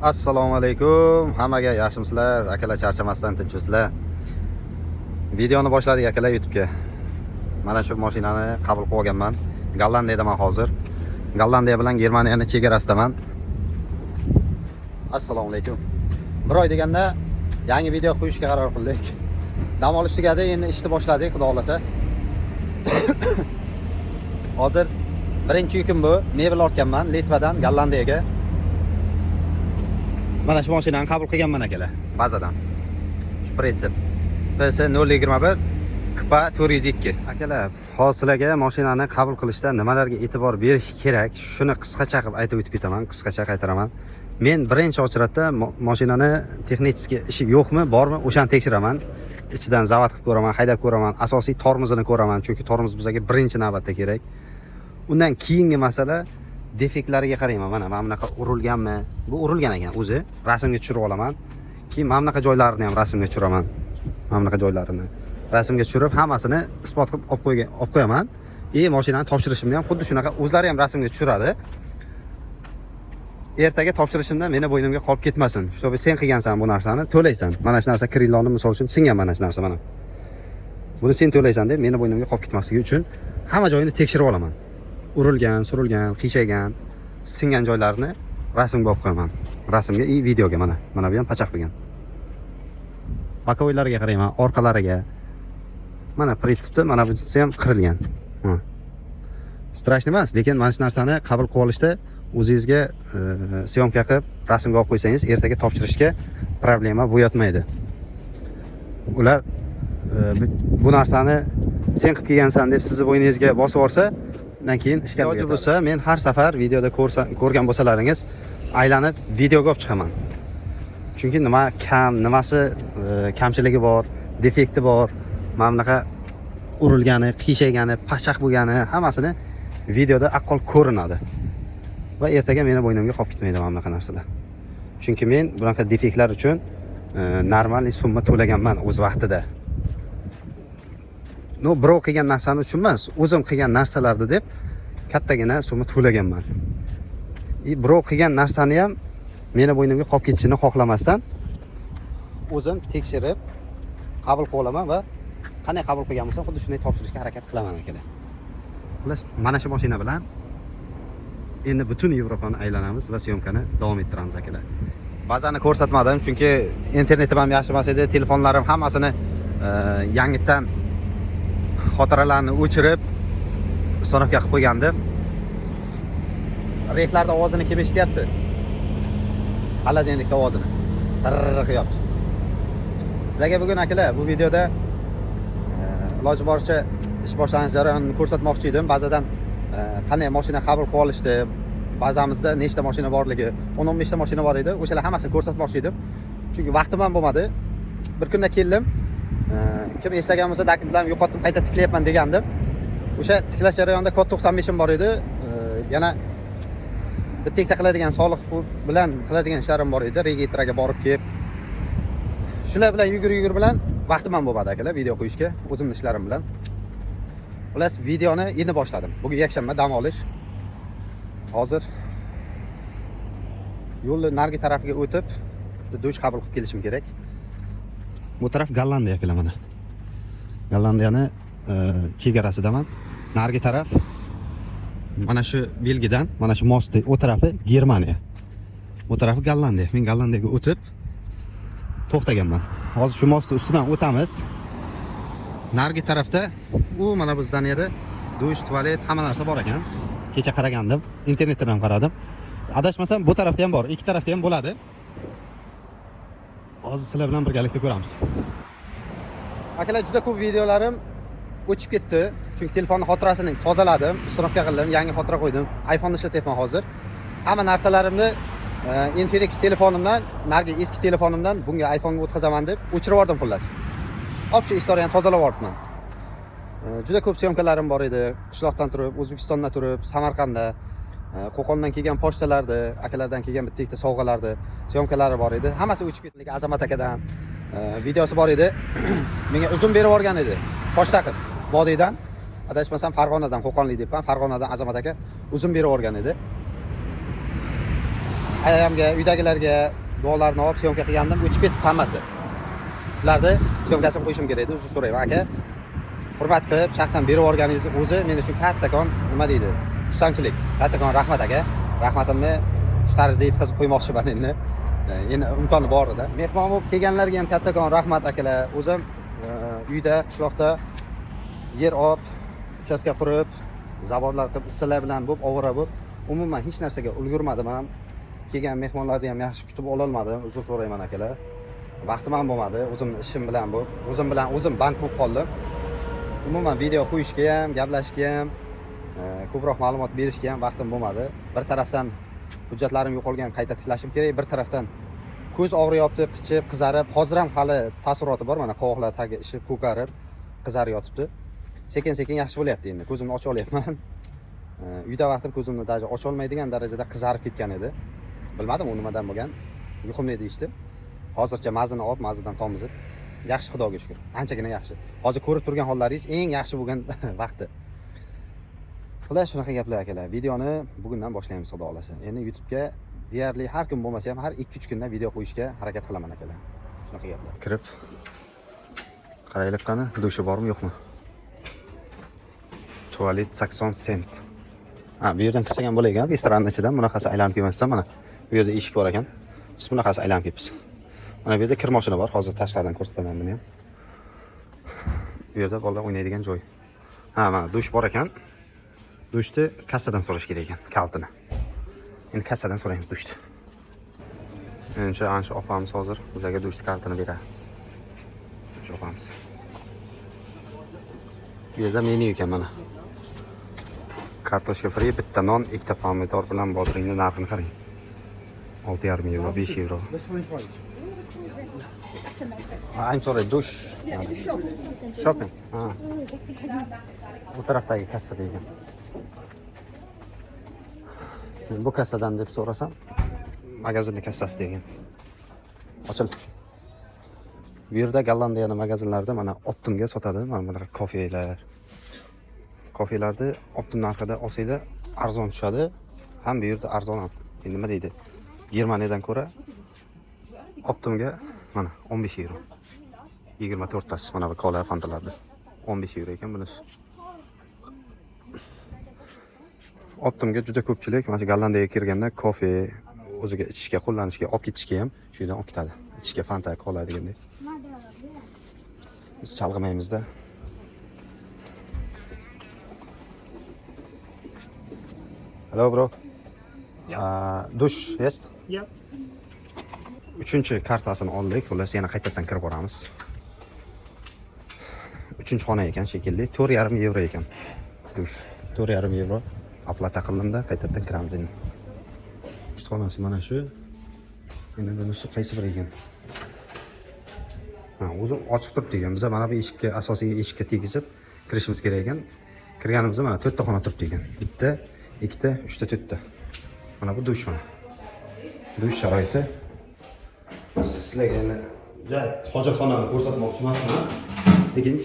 Assalomu alaykum. Hammaga yaxshimisizlar? Akalar charchamasdan tinchmisizlar? Videoni boshladik akalar YouTube'ga. Mana shu mashinani qabul qilib olganman. Gollandiyadan hozir. Gollandiya bilan Germaniyani chegarasidaman. Assalomu alaykum. Bir oy deganda yangi video qo'yishga qaror qildik. Dam olish tugadi, endi ishni boshladik, xudo xolasa. Hozir birinchi yukim bu. Mebel ortganman Litvadan Gollandiyaga. Mana shu mashinani qabul qilganman akalar, bazadan. Shu prinsip. PS021 KPA 402. Akalar, hozirga mashinani qabul qilishda nimalarga e'tibor berish kerak, shuni qisqacha qilib aytib o'tib ketaman, qisqacha qaytaraman. Men birinchi ochratda mashinani texnik ishi yo'qmi, bormi, o'shani tekshiraman. Ichidan zavod qilib ko'raman, haydab ko'raman, asosiy tormozini ko'raman, chunki tormoz bizga birinchi navbatda kerak. Undan keyingi masala defektlariga qarayman. Mana bunaqa urilganmi? Bu urilgan ekan o'zi. Rasmga tushirib olaman. Keyin mana bunaqa joylarini ham rasmga tushiraman. Mana bunaqa joylarini rasmga tushirib, hammasini isbot qilib olib qo'yaman. Mashinani topshirishimda ham xuddi shunaqa o'zlari ham rasmga tushiradi. Ertaga topshirishimda meni bo'ynimga qolib ketmasin. Shtobe sen qilgansan bu narsani, to'laysan. Mana shu narsa krillonni misol uchun singan mana shu narsa mana. Buni sen to'laysan deb meni bo'ynimga qolib ketmasligi uchun hamma joyini tekshirib olaman. Urilgan, surilgan, qiyshaygan, singan joylarini rasmga olib qo'yaman. Rasmga videoga mana bu ham pachaq bo'lgan. Bakovoylariga qarayman, orqalariga. Mana prinsipda mana bunisi ham qirilgan. Strashni emas, lekin mana shu narsani qabul qilib olishda o'zingizga syomka qilib rasmga olib qo'ysangiz, ertaga topshirishga problema bo'yatmaydi. Ular bu narsani sen qilib kelgansan deb sizni bo'yningizga bosib olsa, undan keyin ishga bo'lsa, men har safar videoda ko'rgan bo'lsalaringiz, aylanib videoga olib chiqaman. Chunki nima kam, nimasi kamchiligi bor, defekti bor, mana bunaqa urilgani, qiyshagani, pachaq bo'lgani hammasini videoda aqqol ko'rinadi. Va ertaga meni bo'ynimga qolib ketmaydi mana bunaqa narsalar. Chunki men bunaqa defektlar uchun normal summa to'laganman o'z vaqtida. Birov qilgan narsani uchun emas, o'zim qilgan narsalarni deb kattagina summa to'laganman. Birov qilgan narsani ham meni bo'ynimga qolib ketishini xohlamasdan o'zim tekshirib qabul qilib olaman va qanday qabul qilgan bo'lsam, xuddi shunday topshirishga harakat qilaman akalar. Xullas, mana shu mashina bilan endi butun Yevropani aylanamiz va syomkani davom ettiramiz akalar. Bazani ko'rsatmadim chunki internetim ham yaxshi emas edi, telefonlarim hammasini yangitdan xotiralarni o'chirib uстановка qilib qo'ygandim. Reflarda ovozini kelib eshityapti. Aladinlik ovozini. Tirr qilyapti. Sizlarga bugun akalar bu videoda iloji boricha ish boshlanish jarayonini ko'rsatmoqchi edim. Bazadan qanday mashina qabul qilib olishdi, bazamizda nechta mashina borligi, 10-15 ta mashina bor edi. O'shalar hammasini ko'rsatmoqchi edim. Chunki vaqtim ham bo'lmadi. Bir kunda keldim. Kim eslagan bo'lsa, dokumentlarni yo'qotdim, qayta tiklayapman degandim. O'sha tiklash jarayonida kod 95 im bor edi. Yana bitta qiladigan soliq bilan qiladigan ishlarim bor edi. Registraga borib kelib. Shular bilan yugur bilan vaqtim ham bo'lmadi akalar video qo'yishga, o'zimning ishlarim bilan. Xullas, videoni endi boshladim. Bugun yakshanba, dam olish. Hozir yo'lni nargi tarafiga o'tib, dush qabul qilib kelishim kerak. Bu taraf Gollandiya akalar mana. Gollandiyani chegarasidaman. Nargi taraf mana shu belgidan, mana shu mostni o tarafi Germaniya. Bu tarafi Gollandiya. Men Gollandiyaga o'tib to'xtaganman. Hozir shu mostni ustidan o'tamiz. Nargi tarafda mana bu zdaniyada dush, tualet, hamma narsa bor ekan. Kecha qaragandim, internetdan ham qaradim. Adashmasam bu tarafda ham bor, ikki tarafda ham bo'ladi. Hozir sizlar bilan birgalikda ko'ramiz. Akalar, juda ko'p videolarim o'chib ketdi. Chunki telefonning xotirasini tozaladim, uстановка qildim, yangi xotira qo'ydim. iPhone ishlatyapman hozir. Hamma narsalarimni Infinix telefonimdan, nargi eski telefonimdan bunga iPhone ga o'tkazaman deb o'chirib yubordim xullas. Hop, shu istoriyani tozalab yuboribman. Juda ko'p syomkalarim bor edi. Qishloqdan turib, O'zbekistondan turib, Samarqandda, Qo'qondan kelgan pochtalarni, akalardan kelgan bitta sovg'alarni syomkalari bor edi. Hammasi o'chib ketdi. Azamat akadan videosi bor edi. Menga uzun berib yuborgan edi. Pochta qilib, Bodiydan, adashmasam Farg'onadan, Qo'qonlik debman, Farg'onadan Azamat aka uzun berib yuborgan edi. ayamga, uydagilarga duolarni olib syomka qilgandim, o'chib ketib hammasi. Shularni syomkasini qo'yishim kerak edi, uzr so'rayman aka. Hurmat qilib, shaxtdan berib yuborganingiz o'zi men uchun kattakon, nima deydi? Xursandchilik. Kattakon rahmat aka. Rahmatimni shu tarzda yetkazib qo'ymoqchiman endi. Endi imkoni bor edi. Mehmon bo'lib kelganlarga ham kattakon rahmat akalar. O'zim uyda, qishloqda yer olib, uchastka qurib, zavodlar qilib, ustalar bilan bo'lib, ovora bo'lib, umuman hech narsaga ulgurmadim ham. Kelgan mehmonlarni ham yaxshi kutib ola olmadim. Uzr so'rayman akalar. Vaqtim ham bo'lmadi, o'zimning ishim bilan bo'lib, o'zim band bo'lib qoldim. Umuman video qo'yishga ham, gaplashishga ham, ko'proq ma'lumot berishga ham vaqtim bo'lmadi. Bir tarafdan hujjatlarim yo'qolgan, qayta tiklashim kerak, bir tarafdan ko'z og'riyapti, qichib, qizarib, hozir ham hali taassuroti bor, mana qovoqlar tagi ishi ko'karib, qizarib yotibdi. Sekin-sekin yaxshi bo'lyapti endi. Ko'zimni ocha olyapman. Uyda vaqtim ko'zimni daja ocha olmaydigan darajada qizarib ketgan edi. Bilmadim u nimadan bo'lgan. Yuqumli deyishdi. Hozircha mazini olib, mazidan tomizib, yaxshi Xudoga shukr. Anchagina yaxshi. Hozir ko'rib turgan hollaringiz eng yaxshi bo'lgan vaqti. Xullas shunaqa gaplar akalar. Videoni bugundan boshlaymiz Xudo xolasa. Endi YouTube'ga deyarli har kun bo'lmasa ham har 2-3 kundan video qo'yishga harakat qilaman akalar. Shunaqa gaplar. Kirib qaraylik qani, dushi bormi, yo'qmi? Tualet 80 sent. Bu yerdan kirsak ham bo'lar ekan, restoranning ichidan bunaqasi aylanib kelmasdan mana. Bu yerda eshik bor ekan. Biz bunaqasi aylanib kelibmiz. Mana bu yerda kir mashina bor. Hozir tashqaridan ko'rsataman buni ham. Bu yerda bolalar o'ynaydigan joy. Mana dush bor ekan. Dushni kassadan so'rash kerak ekan, kaltini. Endi kassadan so'raymiz dushni. Menimcha ancha opamiz hozir bizga dush kaltini beradi. Shu opamiz. Bu yerda menyu ekan mana. Kartoshka fri, bitta non, ikkita pomidor bilan bodringni narxini qarang. 6,5 euro, 5 euro. I'm sorry, dush. Shopping. Bu tarafdagi kassada ekan. Bu kassadan deb so'rasam, magazinning kassasi degan. Ochil. Bu yerda Gollandiyaning magazinlarida mana Optimga sotadi, mana bunaqa kofelar. Kofelarni Optim narxida olsanglar arzon tushadi, ham bu yerda arzon ham. Endi nima deydi? Germaniyadan ko'ra Optimga mana 15 euro. 24 tasi mana bu kola fantalardi. 15 euro ekan bunisi. Optimga juda ko'pchilik mana shu Gollandiyaga kirganda kofe o'ziga ichishga, qo'llanishga olib ketishga ham shu yerdan olib ketadi. Ichishga fanta, kola degandek. Biz chalg'imaymizda. Hello bro. Dush, yes? Yep. 3-kartasini oldik. Xullas yana qaytadan kirib boramiz. 3-xona ekan shekilli, 4,5 euro ekan. Dush 4,5 euro. Aplata qildim-da, qaytadan kiramiz endi. Xonasi mana shu. Endi bunisi qaysi bir ekan? O'zim ochiq turibdi ekan. Biz mana bu eshikka, asosiy eshikka tegizib kirishimiz kerak ekan. Kirganimizda mana 4 ta xona turibdi ekan. Bitta, 2 ta, 3 ta, 4 ta. Mana bu dush mana. Dush sharoiti. Sizlarga endi hojatxonani ko'rsatmoqchi emasman. Lekin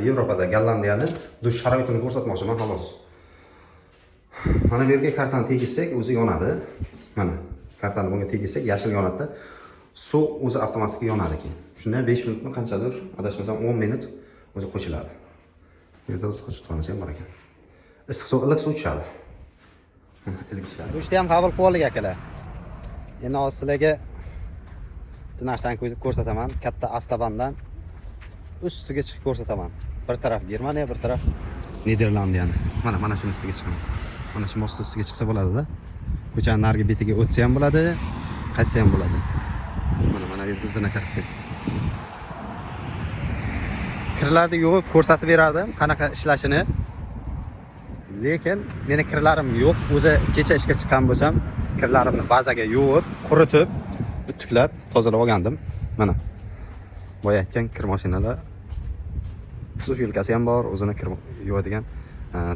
Yevropada, Gollandiyani dush sharoitini ko'rsatmoqchiman xolos. Mana bu yerga kartani tegizsak, o'zi yonadi. Mana kartani bunga tegizsak, yashil yonadi. Suv o'zi avtomatik yonadi keyin. Shundan 5 minutmi qanchadir, adashmasam 10 minut o'zi qo'shiladi. Bu yerda o'zi hojatxonasi ham bor ekan. Issiq suv, iliq suv tushadi. Ilgishlar. Dushni ham qabul qilib oldik akalar. Endi hozir sizlarga narsani ko'rsataman. Katta avtobandan ustiga chiqib ko'rsataman. Bir taraf Germaniya, bir taraf Niderlandiyani. Mana shu ustiga chiqaman. Mana shu most ustiga chiqsa bo'ladi-da. Ko'chaning narigi betiga o'tsa ham bo'ladi, qaytsa ham bo'ladi. Mana bu bizdan chiqib. Kirlarni yuvib ko'rsatib berardim, qanaqa ishlashini. Lekin meni kirlarim yo'q. O'zi kecha ishga chiqqan bo'lsam, kirlarimni bazaga yuvib, quritib, tuklab, tozalab olgandim. Mana bo'yatgan kir mashinada suv filkasi ham bor, o'zini kir yuvadigan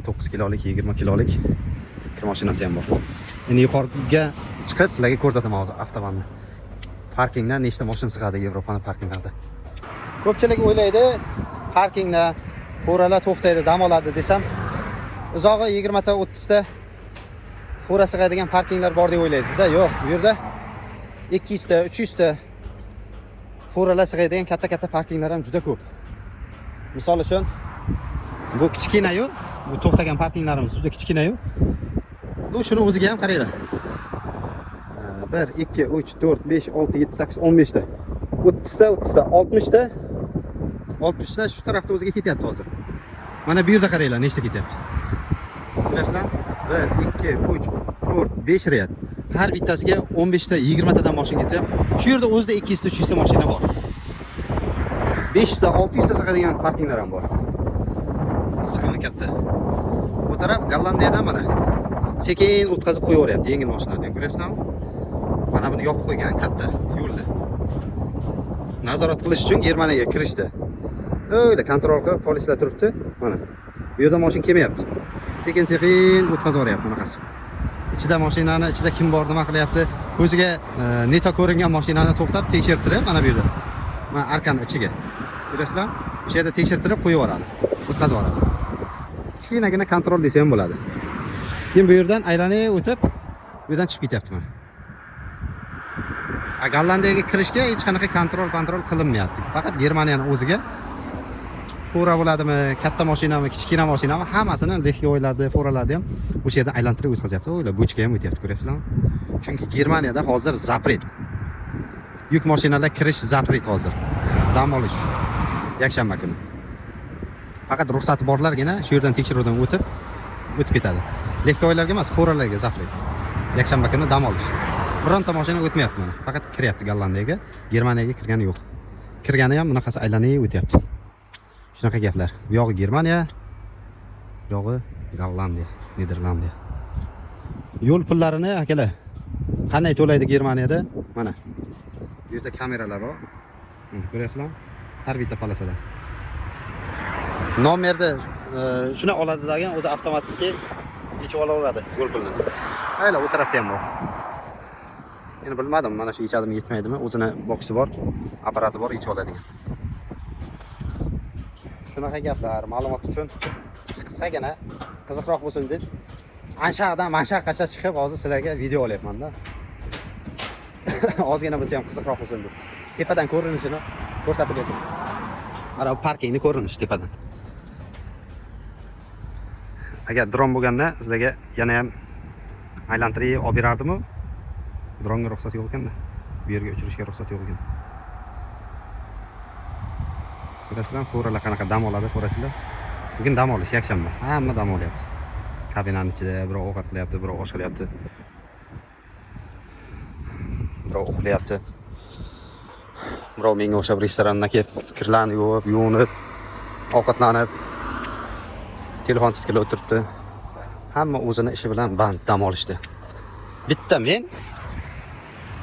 9 kilolik, 20 kilolik kir mashinasi ham bor. Endi yuqoriga chiqib sizlarga ko'rsataman hozir avtobanni. Parkingdan nechta mashina sig'adi Yevropaning parkinglarida. Ko'pchilik o'ylaydi, parkingda foralar to'xtaydi, dam oladi desam, uzog'i 20 ta, 30 ta fura sig'adigan parkinglar bor deb o'ylaydi-da. Yo'q, bu yerda 200 ta, 300 ta furalar sig'adigan katta-katta parkinglar ham juda ko'p. Misol uchun bu kichkina-yu, bu to'xtagan parkinglarimiz juda kichkina-yu. Bu shuni o'ziga ham qaranglar. 1 2 3 4 5 6 7 8 15 ta. 30 ta, 30 ta, 60 ta. 60 ta shu tarafda o'ziga ketyapti hozir. Mana bu yerda qaranglar, nechta ketyapti. Ko'rasizlar? 1 2 3 4 5 riyat. Har bittasiga 15 ta, 20 tadan mashina ketsa, shu yerda o'zida 200 ta, 300 ta mashina bor. 5 ta, 600 ta sig'adigan parkinglar ham bor. Sig'imi katta. Bu taraf Gollandiyadan mana sekin o'tkazib qo'yaveryapti yengil mashinalarni. Ko'ryapsizlarmi? Mana buni yopib qo'ygan katta yo'lni. Nazorat qilish uchun Germaniyaga kirishdi. O'yla kontrol qilib polislar turibdi. Mana. Bu yerda mashina kelmayapti. Sekin-sekin o'tkazib yuboryapti bunaqasi. Ichida mashinani, ichida kim bor, nima qilyapti? Ko'ziga neto ko'ringan mashinani to'xtab tekshirtirib, mana bu yerda. Mana arkani ichiga. Ko'rasizlar? O'sha yerda tekshirtirib qo'yib yuboradi. O'tkazib yuboradi. Kichkinagina kontrol desa ham bo'ladi. Keyin bu yerdan aylanib o'tib, bu yerdan chiqib ketyapti mana. Gollandiyaga kirishga hech qanaqa kontrol qilinmayapti. Faqat Germaniyaning o'ziga fura bo'ladimi, katta mashinami, kichkina mashinami, hammasini lexyoylarda, furalarda ham o'sha yerdan aylantirib o'tkazyapti. O'ylar bochka ham o'tyapti, ko'ryapsizlarmi? Chunki Germaniyada hozir zapret. Yuk mashinalar kirish zapret hozir. Dam olish yakshanba kuni. Faqat ruxsati borlargina shu yerdan tekshiruvdan o'tib ketadi. Lexyoylarga emas, furalarga zapret. Yakshanba kuni dam olish. Bironta mashina o'tmayapti mana. Faqat kiryapti Gollandiyaga, Germaniyaga kirgani yo'q. Kirgani ham bunaqasi aylanib o'tyapti. Shunaqa gaplar. Bu yog'i Germaniya, bu yog'i Gollandiya, Niderlandiya. Yo'l pullarini akalar qanday to'laydi Germaniyada? Mana. Bu yerda kameralar bor. Ko'ryapsizlarmi? Har bitta polosada. Nomerni shuni oladi degan o'zi avtomatik yechib olaveradi yo'l pulini. Hayla, u tarafda ham bor. Endi bilmadim, mana shu yechadimi, yetmaydimi? O'zini boksi bor, apparati bor, yechib oladigan. Shunaqa gaplar, ma'lumot uchun qisqagina qiziqroq bo'lsin deb Anshaqdan Manshaqgacha chiqib hozir sizlarga video olyapman-da. Ozgina bo'lsa ham qiziqroq bo'lsin deb. Tepadan ko'rinishini ko'rsatib berdim. Mana bu parkingni ko'rinishi tepadan. Agar dron bo'lganda sizlarga yana ham aylantirib olib berardim-ku. Dronga ruxsat yo'q ekanda. Bu yerga uchirishga ruxsat yo'q ekan. Ko'rasizlar, furalar qanaqa dam oladi, ko'rasizlar. Bugun dam olish yakshanba. Hamma dam olyapti. Kabinaning ichida birov ovqat qilyapti, birov osh qilyapti. Birov uxlayapti. Birov menga o'xshab restorandan kelib, kirlarni yuvib, yuvinib, ovqatlanib, telefon titkilab o'tiribdi. Hamma o'zini ishi bilan band dam olishdi. Bitta men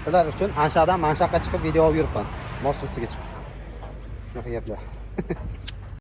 sizlar uchun Anshaqdan Manshaqqa chiqib video olib yuribman. Most ustiga chiqib. Shunaqa gaplar.